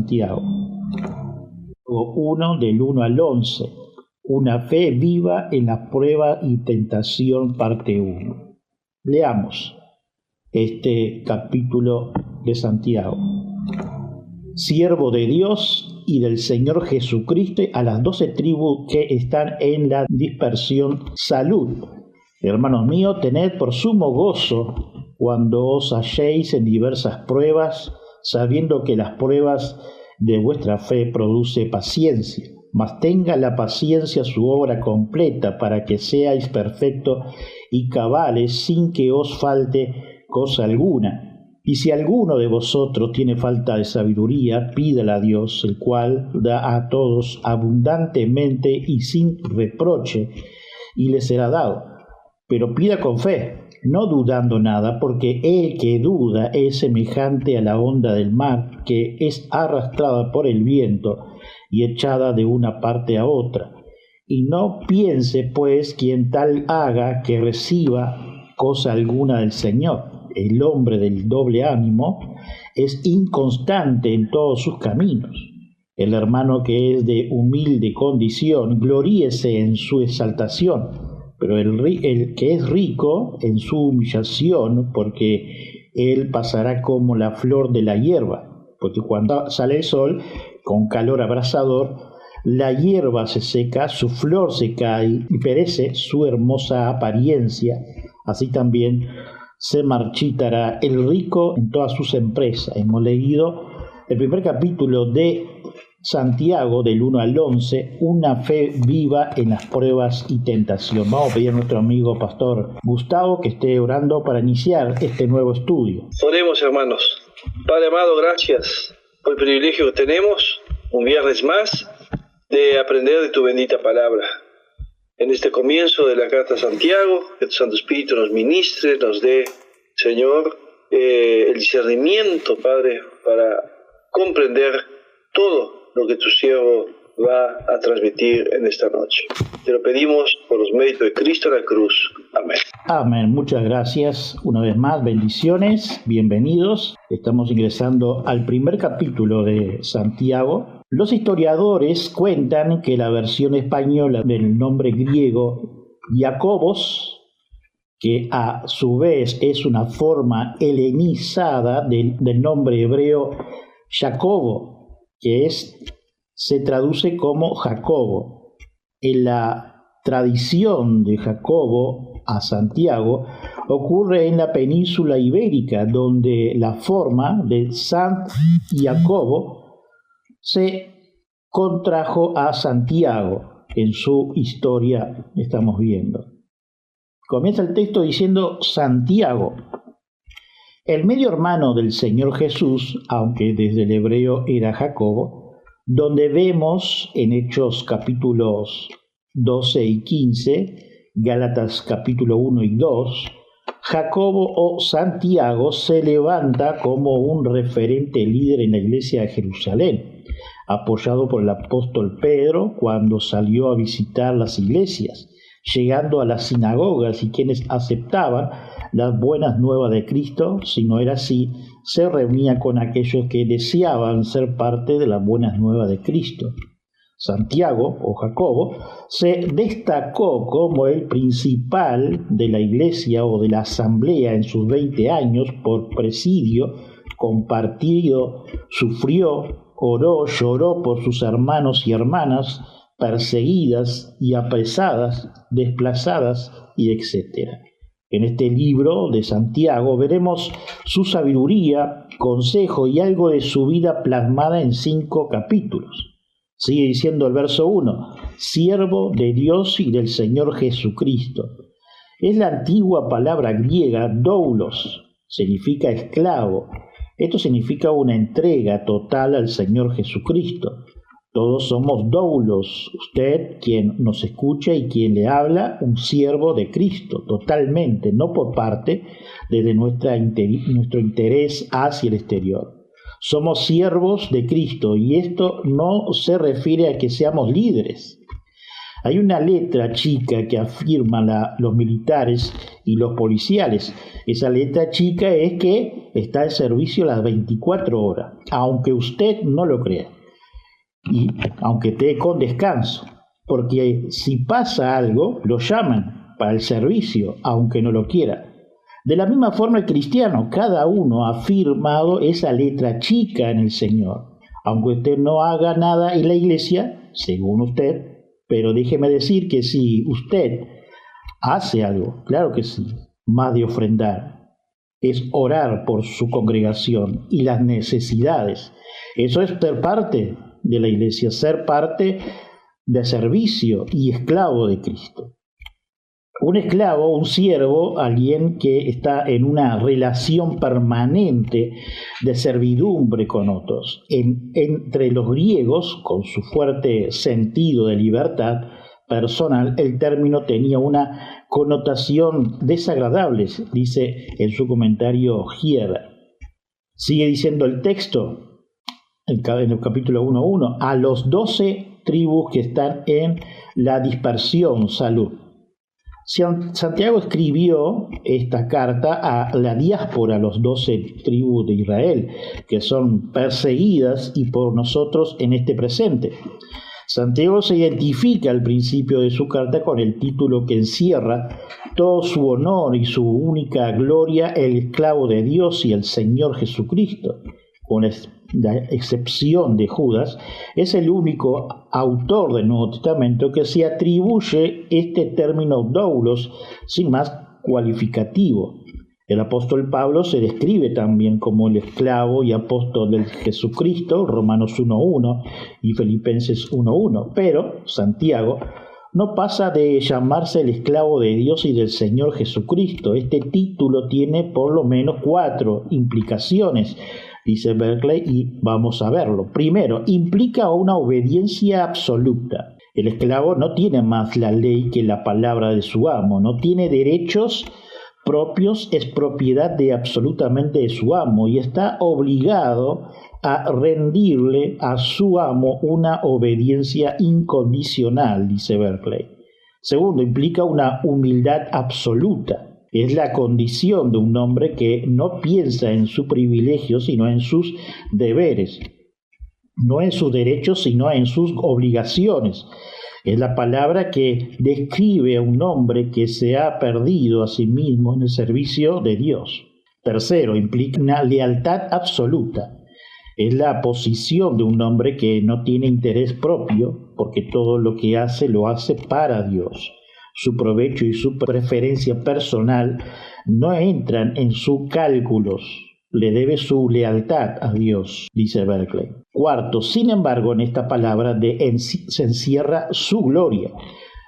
Santiago. 1 del 1 al 11. Una fe viva en la prueba y tentación, parte 1. Leamos este capítulo de Santiago. Siervo de Dios y del Señor Jesucristo, a las 12 tribus que están en la dispersión, salud. Hermanos míos, tened por sumo gozo cuando os halléis en diversas pruebas, sabiendo que las pruebas de vuestra fe produce paciencia. Mas tenga la paciencia su obra completa, para que seáis perfectos y cabales, sin que os falte cosa alguna. Y si alguno de vosotros tiene falta de sabiduría, pídala a Dios, el cual da a todos abundantemente y sin reproche, y le será dado. Pero pida con fe, no dudando nada, porque el que duda es semejante a la onda del mar, que es arrastrada por el viento y echada de una parte a otra. Y no piense, pues, quien tal haga, que reciba cosa alguna del Señor. El hombre del doble ánimo es inconstante en todos sus caminos. El hermano que es de humilde condición, gloríese en su exaltación, pero el que es rico en su humillación, porque él pasará como la flor de la hierba, porque cuando sale el sol, con calor abrasador, la hierba se seca, su flor se cae y perece su hermosa apariencia. Así también se marchitará el rico en todas sus empresas. Hemos leído el primer capítulo de Santiago, del 1 al 11, una fe viva en las pruebas y tentación. Vamos a pedir a nuestro amigo Pastor Gustavo que esté orando para iniciar este nuevo estudio. Oremos, hermanos. Padre amado, gracias por el privilegio que tenemos, un viernes más, de aprender de tu bendita palabra. En este comienzo de la carta a Santiago, que tu Santo Espíritu nos ministre, nos dé, Señor, el discernimiento, Padre, para comprender todo lo que tu siervo va a transmitir en esta noche. Te lo pedimos por los méritos de Cristo en la cruz. Amén. Amén. Muchas gracias. Una vez más, bendiciones, bienvenidos. Estamos ingresando al primer capítulo de Santiago. Los historiadores cuentan que la versión española del nombre griego Jacobos, que a su vez es una forma helenizada del nombre hebreo Jacobo, que se traduce como Jacobo. En la tradición de Jacobo a Santiago ocurre en la península ibérica, donde la forma de Sant Jacobo se contrajo a Santiago. En su historia estamos viendo. Comienza el texto diciendo Santiago, el medio hermano del Señor Jesús, aunque desde el hebreo era Jacobo, donde vemos en Hechos capítulos 12 y 15, Gálatas capítulo 1 y 2, Jacobo o Santiago se levanta como un referente líder en la iglesia de Jerusalén, apoyado por el apóstol Pedro cuando salió a visitar las iglesias, llegando a las sinagogas, y quienes aceptaban las buenas nuevas de Cristo, si no era así, se reunía con aquellos que deseaban ser parte de las buenas nuevas de Cristo. Santiago, o Jacobo, se destacó como el principal de la iglesia o de la asamblea en sus 20 años por presidio compartido, sufrió, oró, lloró por sus hermanos y hermanas perseguidas y apresadas, desplazadas y etc. En este libro de Santiago veremos su sabiduría, consejo y algo de su vida plasmada en 5 capítulos. Sigue diciendo el verso 1, siervo de Dios y del Señor Jesucristo. Es la antigua palabra griega doulos, significa esclavo. Esto significa una entrega total al Señor Jesucristo. Todos somos doulos, usted quien nos escucha y quien le habla, un siervo de Cristo, totalmente, no por parte, desde nuestro interés hacia el exterior. Somos siervos de Cristo y esto no se refiere a que seamos líderes. Hay una letra chica que afirman los militares y los policiales. Esa letra chica es que está al servicio las 24 horas, aunque usted no lo crea, y aunque esté con descanso, porque si pasa algo, lo llaman para el servicio, aunque no lo quiera. De la misma forma el cristiano, cada uno ha firmado esa letra chica en el Señor, aunque usted no haga nada en la iglesia, según usted, pero déjeme decir que si usted hace algo, claro que sí, más de ofrendar, es orar por su congregación y las necesidades. Eso es ser parte de la iglesia, ser parte de servicio y esclavo de Cristo. Un esclavo, un siervo, alguien que está en una relación permanente de servidumbre con otros. Entre los griegos, con su fuerte sentido de libertad personal, el término tenía una connotación desagradable, dice en su comentario Hieber. Sigue diciendo el texto, en el capítulo 1.1, a los 12 tribus que están en la dispersión, salud. Santiago escribió esta carta a la diáspora, a los 12 tribus de Israel, que son perseguidas y por nosotros en este presente. Santiago se identifica al principio de su carta con el título que encierra todo su honor y su única gloria, el esclavo de Dios y el Señor Jesucristo. Con la excepción de Judas, es el único autor del Nuevo Testamento que se atribuye este término doulos sin más cualificativo. El apóstol Pablo se describe también como el esclavo y apóstol de Jesucristo, Romanos 1.1 y Filipenses 1.1, pero Santiago no pasa de llamarse el esclavo de Dios y del Señor Jesucristo. Este título tiene por lo menos 4 implicaciones, dice Berkeley, y vamos a verlo. Primero, implica una obediencia absoluta. El esclavo no tiene más la ley que la palabra de su amo, no tiene derechos propios, es propiedad de absolutamente de su amo y está obligado a rendirle a su amo una obediencia incondicional, dice Berkeley. Segundo, implica una humildad absoluta. Es la condición de un hombre que no piensa en su privilegio, sino en sus deberes, no en sus derechos, sino en sus obligaciones. Es la palabra que describe a un hombre que se ha perdido a sí mismo en el servicio de Dios. Tercero, implica una lealtad absoluta. Es la posición de un hombre que no tiene interés propio, porque todo lo que hace lo hace para Dios. Su provecho y su preferencia personal no entran en sus cálculos. Le debe su lealtad a Dios, dice Berkeley. Cuarto, sin embargo, en esta palabra se encierra su gloria.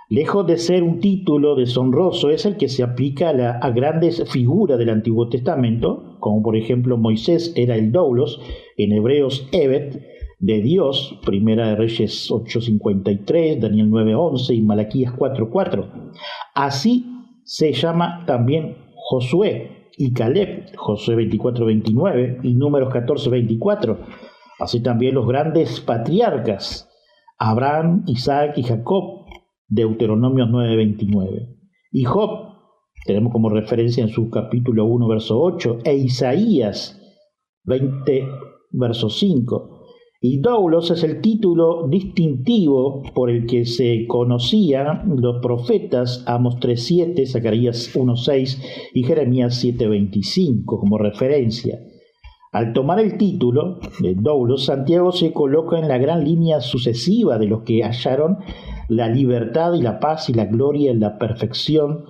Lejos de ser un título deshonroso, es el que se aplica a grandes figuras del Antiguo Testamento, como por ejemplo Moisés era el doulos, en Hebreos Evet, de Dios, Primera de Reyes 8:53, Daniel 9:11 y Malaquías 4:4. Así se llama también Josué y Caleb, Josué 24:29 y Números 14:24. Así también los grandes patriarcas, Abraham, Isaac y Jacob, Deuteronomios 9:29. Y Job, tenemos como referencia en su capítulo 1, verso 8, e Isaías 20, verso 5. Y doulos es el título distintivo por el que se conocían los profetas Amos 3:7, Zacarías 1:6 y Jeremías 7:25 como referencia. Al tomar el título de doulos, Santiago se coloca en la gran línea sucesiva de los que hallaron la libertad y la paz y la gloria en la perfección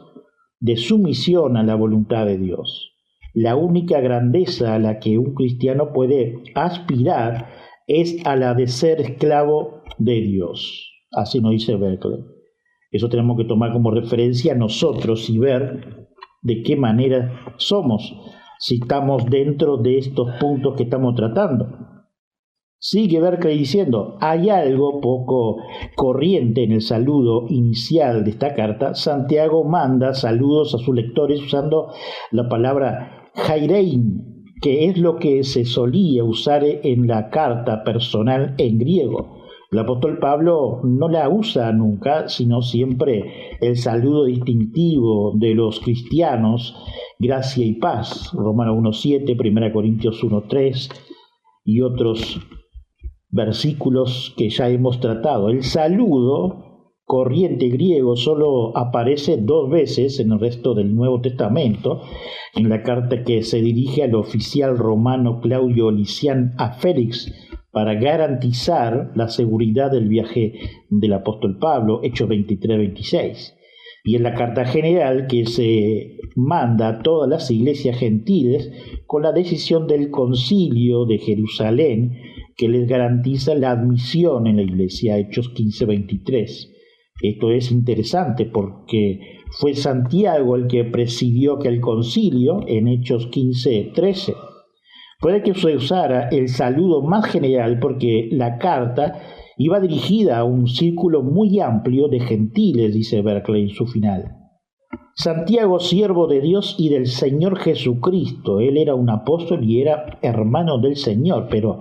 de sumisión a la voluntad de Dios. La única grandeza a la que un cristiano puede aspirar es a la de ser esclavo de Dios. Así nos dice Berkeley. Eso tenemos que tomar como referencia a nosotros y ver de qué manera somos, si estamos dentro de estos puntos que estamos tratando. Sigue Berkeley diciendo, hay algo poco corriente en el saludo inicial de esta carta. Santiago manda saludos a sus lectores usando la palabra jairein, que es lo que se solía usar en la carta personal en griego. El apóstol Pablo no la usa nunca, sino siempre el saludo distintivo de los cristianos, gracia y paz, Romanos 1:7, 1 Corintios 1:3 y otros versículos que ya hemos tratado. El saludo corriente griego solo aparece 2 veces en el resto del Nuevo Testamento, en la carta que se dirige al oficial romano Claudio Licián a Félix para garantizar la seguridad del viaje del apóstol Pablo, Hechos 23-26, y en la carta general que se manda a todas las iglesias gentiles con la decisión del concilio de Jerusalén que les garantiza la admisión en la iglesia, Hechos 15-23. Esto es interesante porque fue Santiago el que presidió aquel concilio en Hechos 15:13. Puede que se usara el saludo más general porque la carta iba dirigida a un círculo muy amplio de gentiles, dice Berkeley en su final. Santiago, siervo de Dios y del Señor Jesucristo, él era un apóstol y era hermano del Señor, pero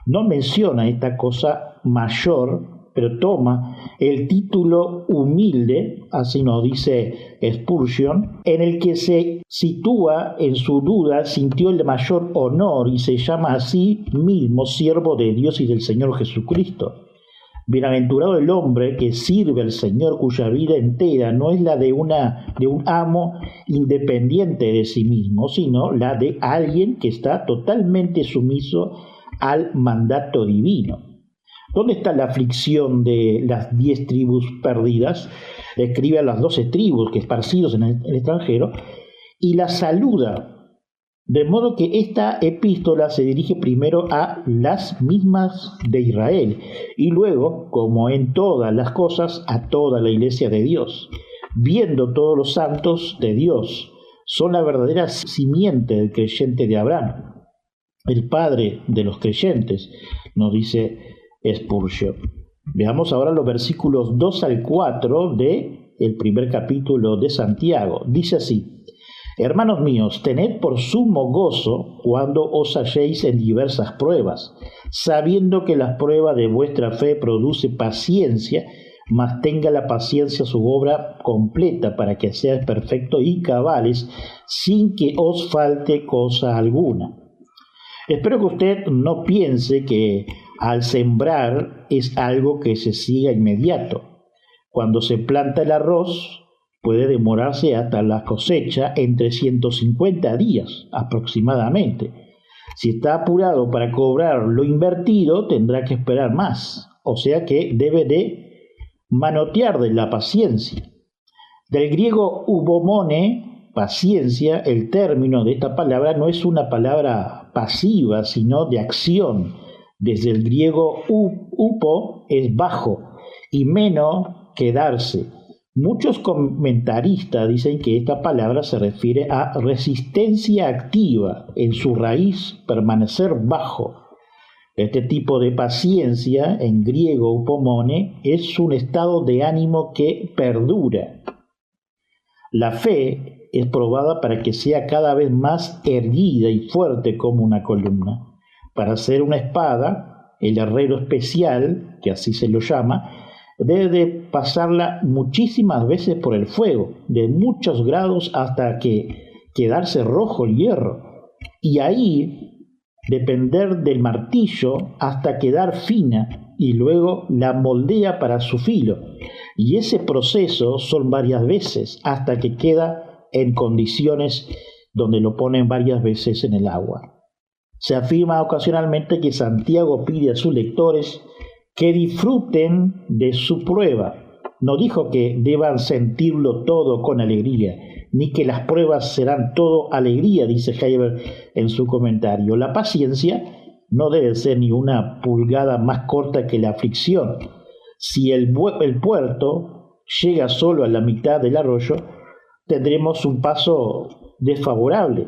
no menciona esta cosa mayor, pero toma el título humilde, así nos dice Spurgeon, en el que se sitúa en su duda, sintió el mayor honor y se llama así mismo siervo de Dios y del Señor Jesucristo. Bienaventurado el hombre que sirve al Señor, cuya vida entera no es la de un amo independiente de sí mismo, sino la de alguien que está totalmente sumiso al mandato divino. ¿Dónde está la aflicción de las 10 tribus perdidas? Escribe a las 12 tribus que esparcidos en el extranjero y las saluda. De modo que esta epístola se dirige primero a las mismas de Israel y luego, como en todas las cosas, a toda la iglesia de Dios. Viendo todos los santos de Dios, son la verdadera simiente del creyente de Abraham, el padre de los creyentes, nos dice Spurgeon. Veamos ahora los versículos 2 al 4 del primer capítulo de Santiago. Dice así: Hermanos míos, tened por sumo gozo cuando os halléis en diversas pruebas, sabiendo que la prueba de vuestra fe produce paciencia, mas tenga la paciencia su obra completa para que seáis perfectos y cabales, sin que os falte cosa alguna. Espero que usted no piense que al sembrar es algo que se siga inmediato. Cuando se planta el arroz, puede demorarse hasta la cosecha entre 150 días aproximadamente. Si está apurado para cobrar lo invertido, tendrá que esperar más. O sea que debe de manotear de la paciencia. Del griego ubomone, paciencia, el término de esta palabra no es una palabra pasiva, sino de acción. Desde el griego upo es bajo y meno, quedarse. Muchos comentaristas dicen que esta palabra se refiere a resistencia activa, en su raíz permanecer bajo. Este tipo de paciencia, en griego upomone, es un estado de ánimo que perdura. La fe es probada para que sea cada vez más erguida y fuerte como una columna. Para hacer una espada, el herrero especial, que así se lo llama, debe de pasarla muchísimas veces por el fuego, de muchos grados hasta que quedarse rojo el hierro, y ahí depender del martillo hasta quedar fina, y luego la moldea para su filo, y ese proceso son varias veces hasta que queda en condiciones donde lo ponen varias veces en el agua. Se afirma ocasionalmente que Santiago pide a sus lectores que disfruten de su prueba. No dijo que deban sentirlo todo con alegría, ni que las pruebas serán todo alegría, dice Heiber en su comentario. La paciencia no debe ser ni una pulgada más corta que la aflicción. Si el puerto llega solo a la mitad del arroyo, tendremos un paso desfavorable.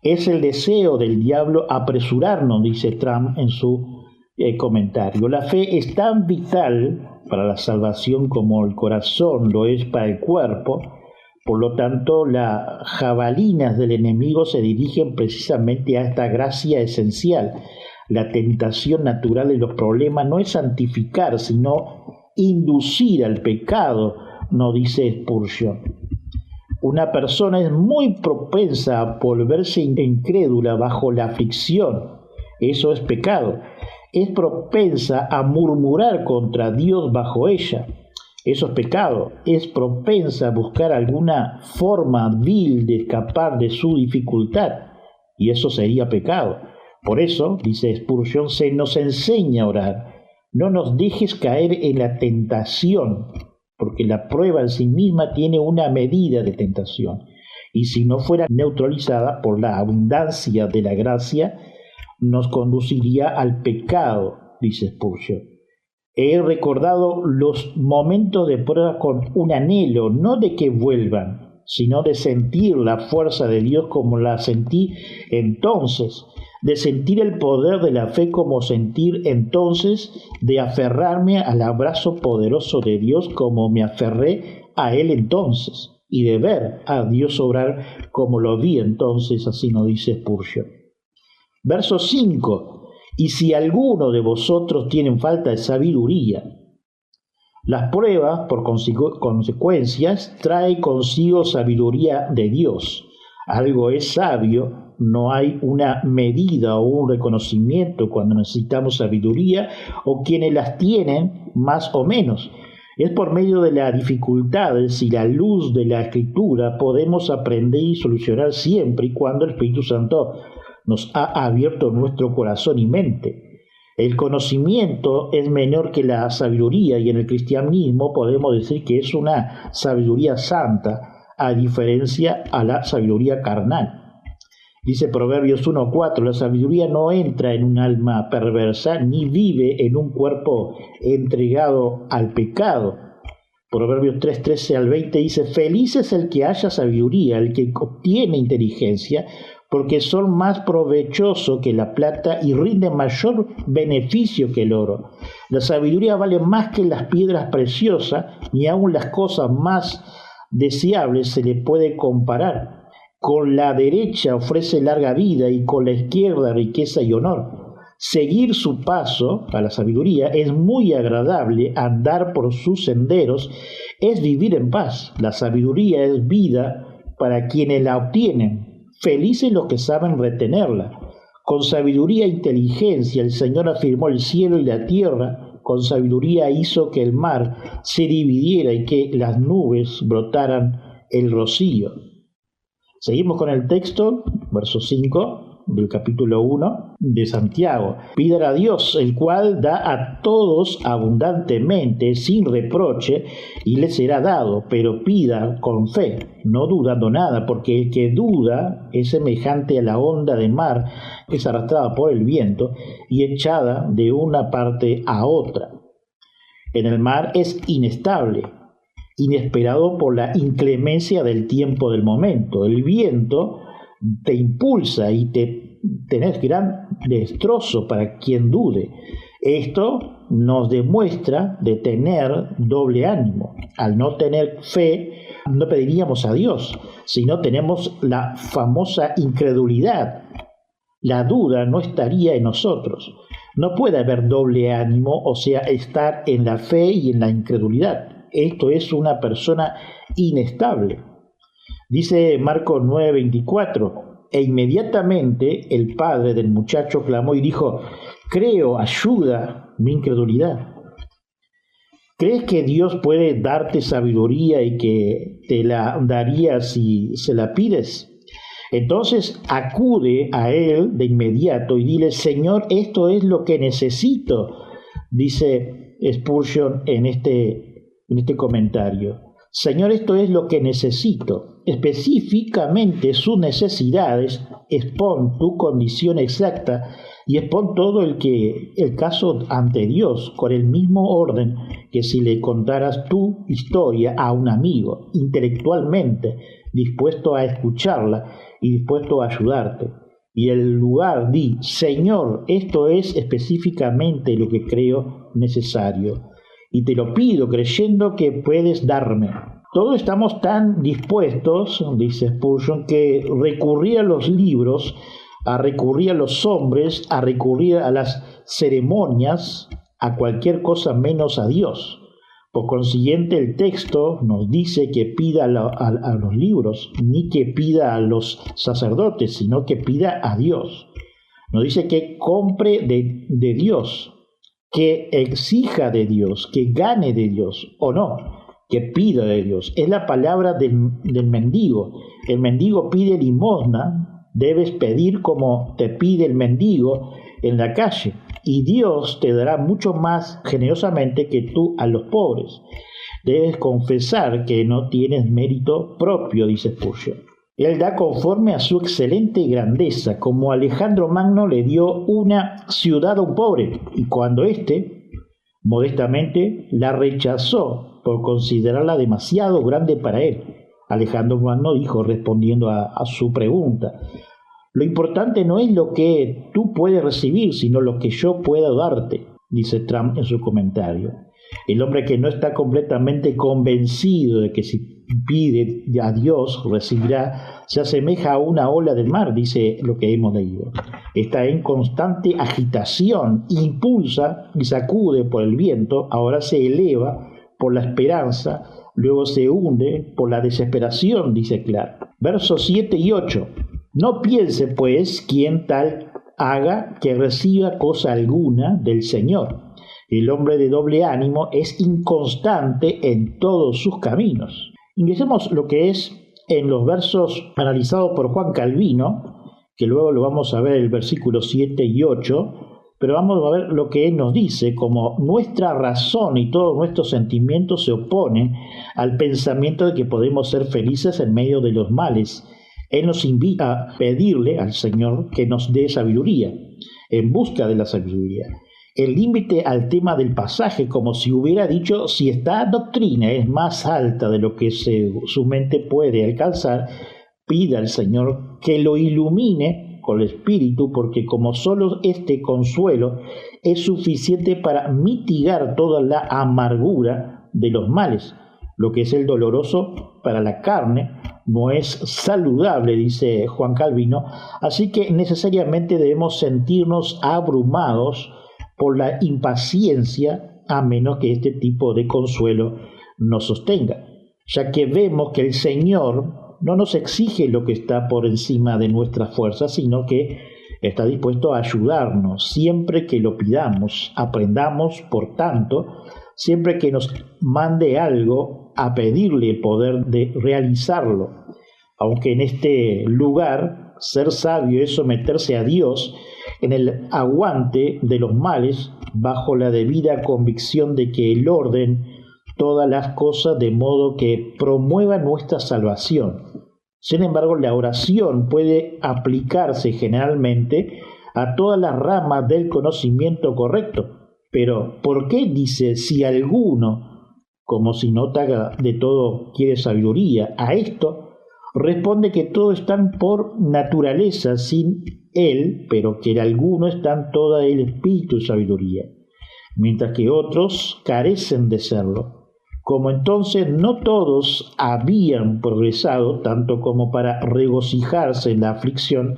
Es el deseo del diablo apresurarnos, dice Trump en su comentario. La fe es tan vital para la salvación como el corazón lo es para el cuerpo. Por lo tanto, las jabalinas del enemigo se dirigen precisamente a esta gracia esencial, La tentación natural de los problemas no es santificar, sino inducir al pecado, nos dice Spurgeon. Una persona es muy propensa a volverse incrédula bajo la aflicción. Eso es pecado. Es propensa a murmurar contra Dios bajo ella. Eso es pecado. Es propensa a buscar alguna forma vil de escapar de su dificultad. Y eso sería pecado. Por eso, dice Spurgeon, se nos enseña a orar. No nos dejes caer en la tentación, porque la prueba en sí misma tiene una medida de tentación. Y si no fuera neutralizada por la abundancia de la gracia, nos conduciría al pecado, dice Spurgeon. He recordado los momentos de prueba con un anhelo, no de que vuelvan, sino de sentir la fuerza de Dios como la sentí entonces, de sentir el poder de la fe como sentir entonces, de aferrarme al abrazo poderoso de Dios como me aferré a Él entonces, y de ver a Dios obrar como lo vi entonces, así nos dice Spurgeon. Verso 5. Y si alguno de vosotros tiene falta de sabiduría, las pruebas, por consecuencias, trae consigo sabiduría de Dios. Algo es sabio, no hay una medida o un reconocimiento cuando necesitamos sabiduría, o quienes las tienen más o menos. Es por medio de las dificultades y la luz de la Escritura podemos aprender y solucionar siempre y cuando el Espíritu Santo nos ha abierto nuestro corazón y mente. El conocimiento es menor que la sabiduría y en el cristianismo podemos decir que es una sabiduría santa, a diferencia a la sabiduría carnal. Dice Proverbios 1:4, la sabiduría no entra en un alma perversa ni vive en un cuerpo entregado al pecado. Proverbios 3:13 al 20 dice, feliz es el que haya sabiduría, el que obtiene inteligencia, porque son más provechosos que la plata y rinden mayor beneficio que el oro. La sabiduría vale más que las piedras preciosas, ni aun las cosas más deseables se le puede comparar. Con la derecha ofrece larga vida y con la izquierda riqueza y honor. Seguir su paso a la sabiduría es muy agradable, andar por sus senderos es vivir en paz. La sabiduría es vida para quienes la obtienen. Felices los que saben retenerla. Con sabiduría e inteligencia el Señor afirmó el cielo y la tierra. Con sabiduría hizo que el mar se dividiera y que las nubes brotaran el rocío. Seguimos con el texto, verso 5 del capítulo 1 de Santiago. Pidan a Dios, el cual da a todos abundantemente, sin reproche, y les será dado, pero pida con fe, no dudando nada, porque el que duda es semejante a la onda de mar que es arrastrada por el viento y echada de una parte a otra. En el mar es inestable, inesperado por la inclemencia del tiempo del momento. El viento te impulsa y tenés gran destrozo para quien dude. Esto nos demuestra de tener doble ánimo. Al no tener fe, no pediríamos a Dios, sino tenemos la famosa incredulidad. La duda no estaría en nosotros. No puede haber doble ánimo, o sea, estar en la fe y en la incredulidad. Esto es una persona inestable. Dice Marcos 9:24, e inmediatamente el padre del muchacho clamó y dijo, creo, ayuda mi incredulidad. ¿Crees que Dios puede darte sabiduría y que te la daría si se la pides? Entonces acude a él de inmediato y dile, Señor, esto es lo que necesito, dice Spurgeon en este comentario. Señor, esto es lo que necesito. Específicamente sus necesidades, expon tu condición exacta y expon todo el caso ante Dios con el mismo orden que si le contaras tu historia a un amigo, intelectualmente dispuesto a escucharla y dispuesto a ayudarte. Y en lugar di, Señor, esto es específicamente lo que creo necesario. Y te lo pido creyendo que puedes darme. Todos estamos tan dispuestos, dice Spurgeon, que recurrir a los libros a recurrir a los hombres, a recurrir a las ceremonias, a cualquier cosa menos a Dios. Por consiguiente, el texto nos dice que pida a los libros, ni que pida a los sacerdotes, sino que pida a Dios. Nos dice que compre de Dios, que exija de Dios, que gane de Dios, o no, que pida de Dios. Es la palabra del mendigo. El mendigo pide limosna, debes pedir como te pide el mendigo en la calle, y Dios te dará mucho más generosamente que tú a los pobres. Debes confesar que no tienes mérito propio, dice Spurgeon. Él da conforme a su excelente grandeza, como Alejandro Magno le dio una ciudad a un pobre, y cuando éste, modestamente, la rechazó por considerarla demasiado grande para él. Alejandro Magno dijo, respondiendo a su pregunta: lo importante no es lo que tú puedes recibir, sino lo que yo puedo darte, dice Trump en su comentario. El hombre que no está completamente convencido de que si pide a Dios recibirá, se asemeja a una ola del mar, dice lo que hemos leído. Está en constante agitación, impulsa y sacude por el viento, ahora se eleva por la esperanza, luego se hunde por la desesperación, dice Clark. Versos 7 y 8. No piense, pues, quien tal haga que reciba cosa alguna del Señor. El hombre de doble ánimo es inconstante en todos sus caminos. Ingresemos lo que es en los versos analizados por Juan Calvino, que luego lo vamos a ver en el versículo 7 y 8, pero vamos a ver lo que él nos dice, como nuestra razón y todos nuestros sentimientos se oponen al pensamiento de que podemos ser felices en medio de los males. Él nos invita a pedirle al Señor que nos dé sabiduría, en busca de la sabiduría. El límite al tema del pasaje, como si hubiera dicho, si esta doctrina es más alta de lo que su mente puede alcanzar, pida al Señor que lo ilumine con el Espíritu, porque como solo este consuelo es suficiente para mitigar toda la amargura de los males, lo que es el doloroso para la carne, no es saludable, dice Juan Calvino, así que necesariamente debemos sentirnos abrumados por la impaciencia, a menos que este tipo de consuelo nos sostenga, ya que vemos que el Señor no nos exige lo que está por encima de nuestras fuerzas, sino que está dispuesto a ayudarnos siempre que lo pidamos. Aprendamos, por tanto, siempre que nos mande algo, a pedirle el poder de realizarlo. Aunque en este lugar ser sabio es someterse a Dios en el aguante de los males, bajo la debida convicción de que Él orden todas las cosas de modo que promueva nuestra salvación. Sin embargo, la oración puede aplicarse generalmente a todas las ramas del conocimiento correcto. Pero, ¿por qué dice si alguno, como si nota de todo quiere sabiduría? A esto responde que todos están por naturaleza sin él, pero que en alguno están toda el espíritu y sabiduría, mientras que otros carecen de serlo. Como entonces no todos habían progresado tanto como para regocijarse en la aflicción,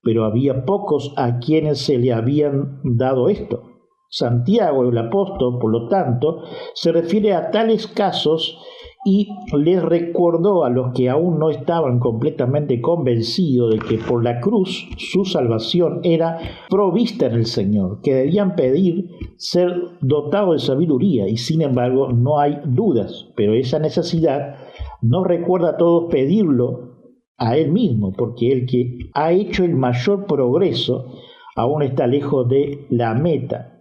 pero había pocos a quienes se le habían dado esto. Santiago, el apóstol, por lo tanto, se refiere a tales casos y les recordó a los que aún no estaban completamente convencidos de que por la cruz su salvación era provista en el Señor, que debían pedir ser dotados de sabiduría, y sin embargo no hay dudas, pero esa necesidad nos recuerda a todos pedirlo a Él mismo, porque el que ha hecho el mayor progreso aún está lejos de la meta.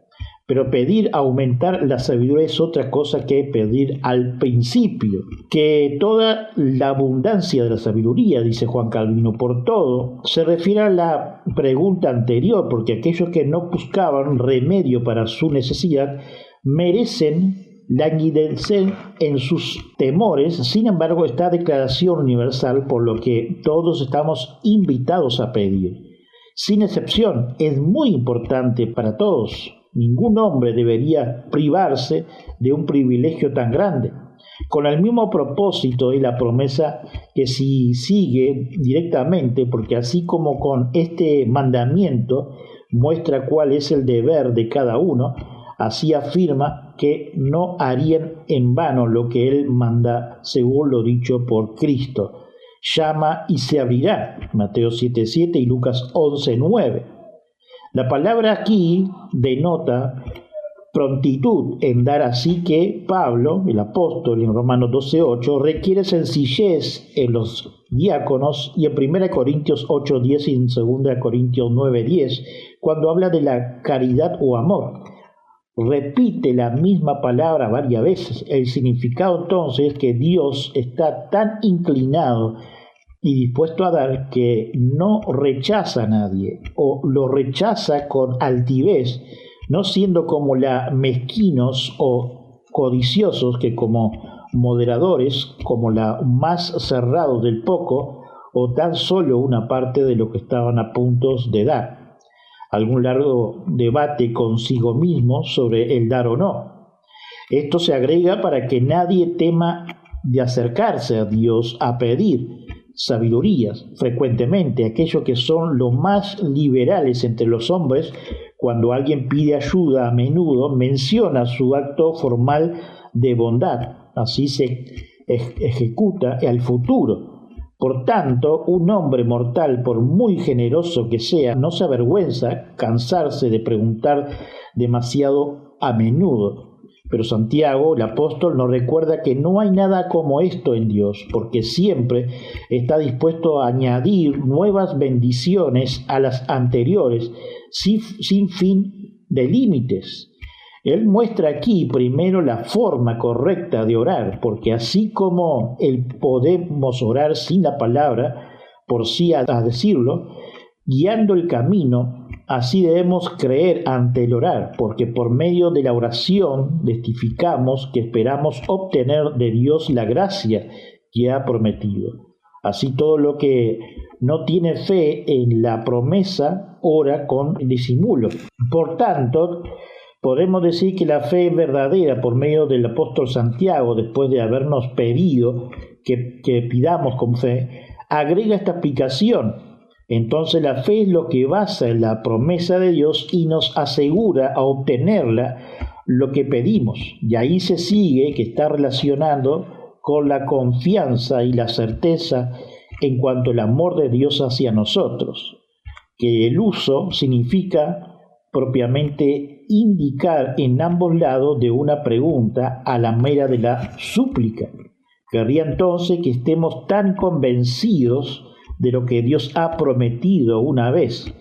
Pero pedir aumentar la sabiduría es otra cosa que pedir al principio. Que toda la abundancia de la sabiduría, dice Juan Calvino, por todo, se refiere a la pregunta anterior, porque aquellos que no buscaban remedio para su necesidad merecen languidecer en sus temores. Sin embargo, esta declaración universal, por lo que todos estamos invitados a pedir. Sin excepción, es muy importante para todos. Ningún hombre debería privarse de un privilegio tan grande. con el mismo propósito y la promesa que si sigue directamente, porque así como con este mandamiento muestra cuál es el deber de cada uno, así afirma que no harían en vano lo que él manda según lo dicho por Cristo. Llama y se abrirá, Mateo 7:7 y Lucas 11:9. La palabra aquí denota prontitud en dar, así que Pablo, el apóstol, en Romanos 12:8, requiere sencillez en los diáconos, y en 1 Corintios 8:10 y en 2 Corintios 9:10, cuando habla de la caridad o amor. Repite la misma palabra varias veces. El significado entonces es que Dios está tan inclinado y dispuesto a dar que no rechaza a nadie, o lo rechaza con altivez, no siendo como la mezquinos o codiciosos, que como moderadores, como la más cerrados del poco, o tan solo una parte de lo que estaban a punto de dar. Algún largo debate consigo mismo sobre el dar o no. Esto se agrega para que nadie tema de acercarse a Dios a pedir sabidurías. Frecuentemente aquellos que son los más liberales entre los hombres, cuando alguien pide ayuda, a menudo menciona su acto formal de bondad. Así se ejecuta al futuro. Por tanto, un hombre mortal, por muy generoso que sea, no se avergüenza cansarse de preguntar demasiado a menudo. Pero Santiago, el apóstol, nos recuerda que no hay nada como esto en Dios, porque siempre está dispuesto a añadir nuevas bendiciones a las anteriores, sin fin de límites. Él muestra aquí primero la forma correcta de orar, porque así como podemos orar sin la palabra, por sí a decirlo, guiando el camino, así debemos creer ante el orar, porque por medio de la oración testificamos que esperamos obtener de Dios la gracia que ha prometido. Así todo lo que no tiene fe en la promesa ora con disimulo. Por tanto, podemos decir que la fe verdadera por medio del apóstol Santiago, después de habernos pedido que pidamos con fe, agrega esta explicación. Entonces la fe es lo que basa en la promesa de Dios y nos asegura a obtenerla lo que pedimos. Y ahí se sigue que está relacionando con la confianza y la certeza en cuanto al amor de Dios hacia nosotros, que el uso significa propiamente indicar en ambos lados de una pregunta a la mera de la súplica. Querría entonces que estemos tan convencidos de lo que Dios ha prometido una vez,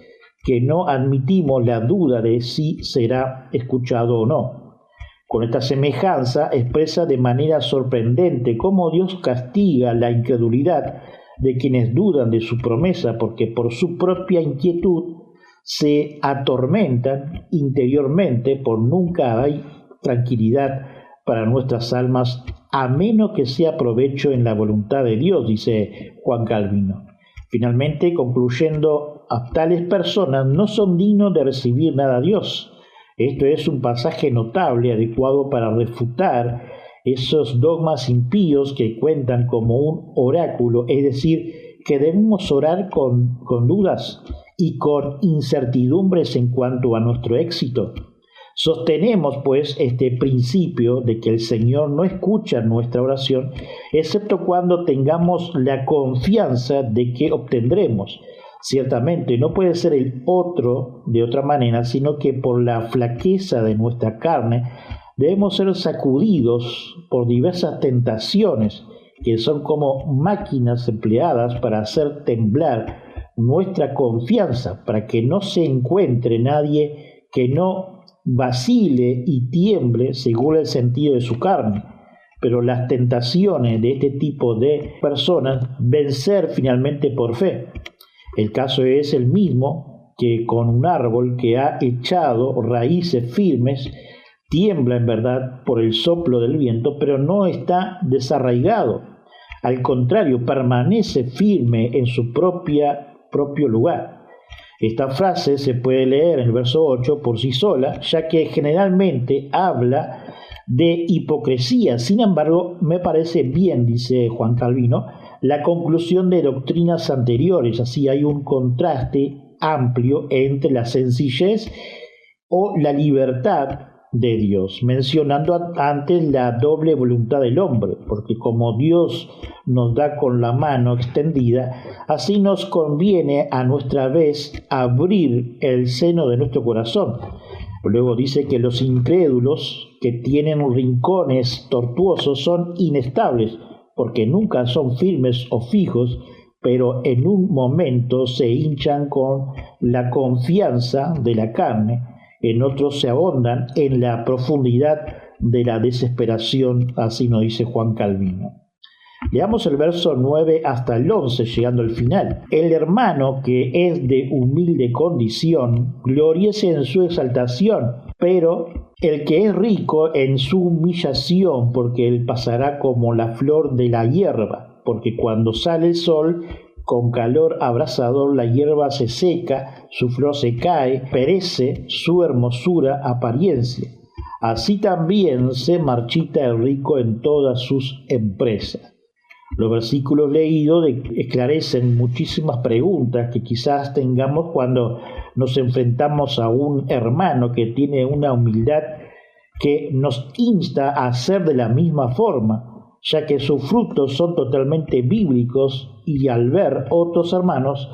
que no admitimos la duda de si será escuchado o no. Con esta semejanza expresa de manera sorprendente cómo Dios castiga la incredulidad de quienes dudan de su promesa, porque por su propia inquietud se atormentan interiormente, por nunca hay tranquilidad para nuestras almas, a menos que sea provecho en la voluntad de Dios, dice Juan Calvino. Finalmente, concluyendo, a tales personas no son dignos de recibir nada a Dios. Esto es un pasaje notable, adecuado para refutar esos dogmas impíos que cuentan como un oráculo, es decir, que debemos orar con dudas y con incertidumbres en cuanto a nuestro éxito. Sostenemos, pues, este principio de que el Señor no escucha nuestra oración, excepto cuando tengamos la confianza de que obtendremos. Ciertamente no puede ser el otro de otra manera, sino que por la flaqueza de nuestra carne debemos ser sacudidos por diversas tentaciones que son como máquinas empleadas para hacer temblar nuestra confianza, para que no se encuentre nadie que no vacile y tiemble según el sentido de su carne. Pero las tentaciones de este tipo de personas vencer finalmente por fe. El caso es el mismo que con un árbol que ha echado raíces firmes, tiembla en verdad por el soplo del viento, pero no está desarraigado. Al contrario, permanece firme en su propio lugar. Esta frase se puede leer en el verso 8 por sí sola, ya que generalmente habla de hipocresía. Sin embargo, me parece bien, dice Juan Calvino, la conclusión de doctrinas anteriores. Así hay un contraste amplio entre la sencillez o la libertad de Dios, mencionando antes la doble voluntad del hombre, porque como Dios nos da con la mano extendida, así nos conviene a nuestra vez abrir el seno de nuestro corazón. Luego dice que los incrédulos que tienen rincones tortuosos son inestables, porque nunca son firmes o fijos, pero en un momento se hinchan con la confianza de la carne, en otros se ahondan en la profundidad de la desesperación, así nos dice Juan Calvino. Leamos el verso 9 hasta el 11, llegando al final. El hermano que es de humilde condición, gloriese en su exaltación, pero el que es rico en su humillación, porque él pasará como la flor de la hierba, porque cuando sale el sol, con calor abrasador la hierba se seca, su flor se cae, perece su hermosura apariencia. Así también se marchita el rico en todas sus empresas. Los versículos leídos esclarecen muchísimas preguntas que quizás tengamos cuando nos enfrentamos a un hermano que tiene una humildad que nos insta a hacer de la misma forma, ya que sus frutos son totalmente bíblicos, y al ver otros hermanos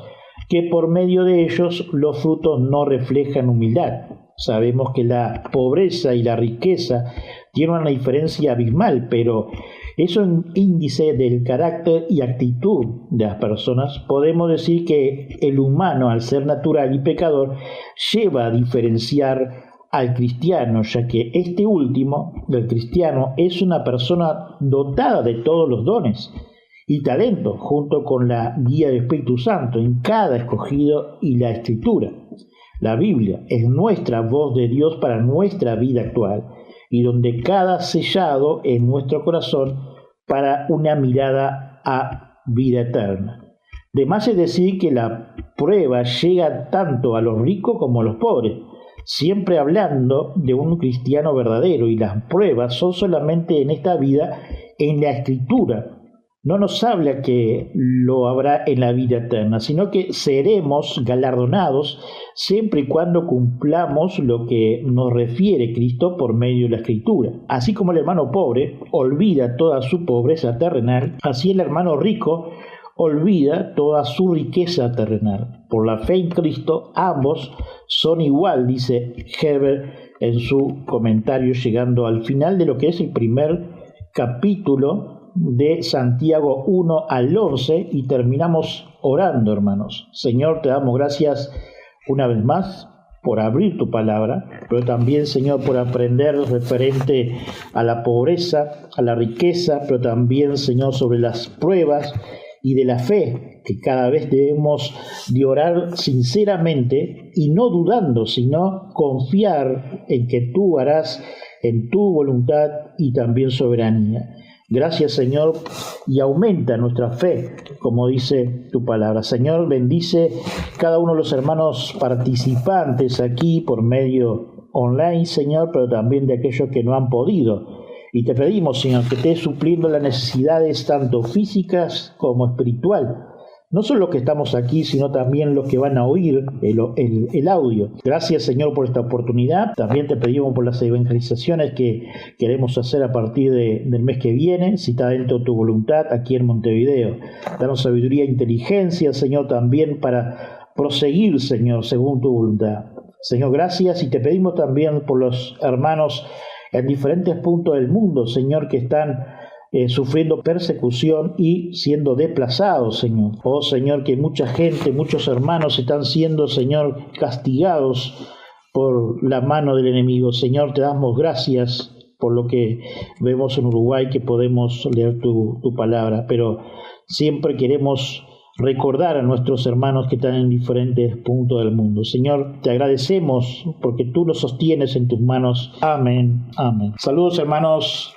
que por medio de ellos los frutos no reflejan humildad. Sabemos que la pobreza y la riqueza tienen una diferencia abismal, pero es un índice del carácter y actitud de las personas. Podemos decir que el humano, al ser natural y pecador, lleva a diferenciar al cristiano, ya que este último, el cristiano, es una persona dotada de todos los dones y talentos, junto con la guía del Espíritu Santo en cada escogido y la Escritura. La Biblia es nuestra voz de Dios para nuestra vida actual, y donde cada sellado en nuestro corazón para una mirada a vida eterna. De más es decir que la prueba llega tanto a los ricos como a los pobres, siempre hablando de un cristiano verdadero, y las pruebas son solamente en esta vida, en la Escritura. No nos habla que lo habrá en la vida eterna, sino que seremos galardonados siempre y cuando cumplamos lo que nos refiere Cristo por medio de la Escritura. Así como el hermano pobre olvida toda su pobreza terrenal, así el hermano rico olvida toda su riqueza terrenal. Por la fe en Cristo, ambos son igual, dice Herbert en su comentario, llegando al final de lo que es el primer capítulo de Santiago 1 al 11, y terminamos orando, hermanos. Señor, te damos gracias una vez más por abrir tu palabra, pero también, Señor, por aprender referente a la pobreza, a la riqueza, pero también, Señor, sobre las pruebas y de la fe, que cada vez debemos de orar sinceramente y no dudando, sino confiar en que tú harás en tu voluntad y también soberanía. Gracias, Señor, y aumenta nuestra fe, como dice tu palabra. Señor, bendice cada uno de los hermanos participantes aquí por medio online, Señor, pero también de aquellos que no han podido. Y te pedimos, Señor, que estés supliendo las necesidades tanto físicas como espiritual. No solo los que estamos aquí, sino también los que van a oír el audio. Gracias, Señor, por esta oportunidad. También te pedimos por las evangelizaciones que queremos hacer a partir del mes que viene, si está dentro de tu voluntad, aquí en Montevideo. Danos sabiduría e inteligencia, Señor, también para proseguir, Señor, según tu voluntad. Señor, gracias, y te pedimos también por los hermanos en diferentes puntos del mundo, Señor, que están sufriendo persecución y siendo desplazados, Señor. Oh, Señor, que mucha gente, muchos hermanos están siendo, Señor, castigados por la mano del enemigo. Señor, te damos gracias por lo que vemos en Uruguay, que podemos leer tu palabra, pero siempre queremos recordar a nuestros hermanos que están en diferentes puntos del mundo. Señor, te agradecemos porque tú los sostienes en tus manos. Amén, amén. Saludos, hermanos.